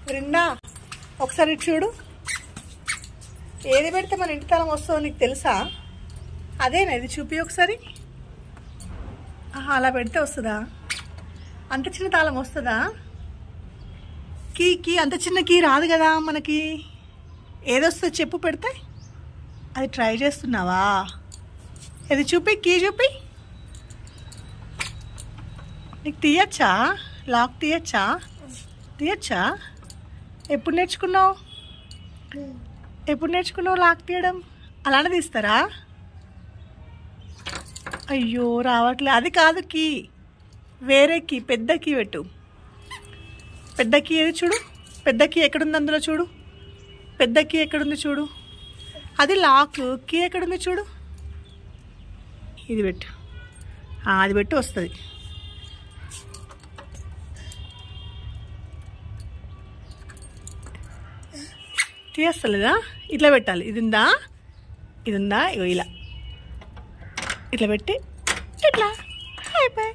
బృందా ఒకసారి చూడు, ఏది పెడితే మన ఇంటి తాళం వస్తుందో నీకు తెలుసా? అదేనా ఇది? చూపి ఒకసారి. అలా పెడితే వస్తుందా? అంత చిన్న తాళం వస్తుందా? కీ అంత చిన్న కీ రాదు కదా మనకి. ఏదొస్తుంది చెప్పు పెడితే. అది ట్రై చేస్తున్నావా? ఇది చూపి, కీ చూపి. నీకు తీయచ్చా? లాక్ తీయచ్చా? తీయచ్చా? ఎప్పుడు నేర్చుకున్నావు లాక్ తీయడం? అలానే తీస్తారా? అయ్యో రావట్లే. అది కాదు కీ, వేరే కీ, పెద్ద కీ పెట్టు. పెద్ద కీ ఏది చూడు, పెద్ద కీ ఎక్కడుంది అందులో చూడు, పెద్ద కీ ఎక్కడుంది చూడు. అది లాక్. కీ ఎక్కడుంది చూడు, ఇది పెట్టు. అది పెట్టి వస్తుంది. తీయస్తలేదా? ఇట్లా పెట్టాలి. ఇది ఉందా ఇగో ఇలా ఇట్లా పెట్టి ఇట్లా అయిపోయి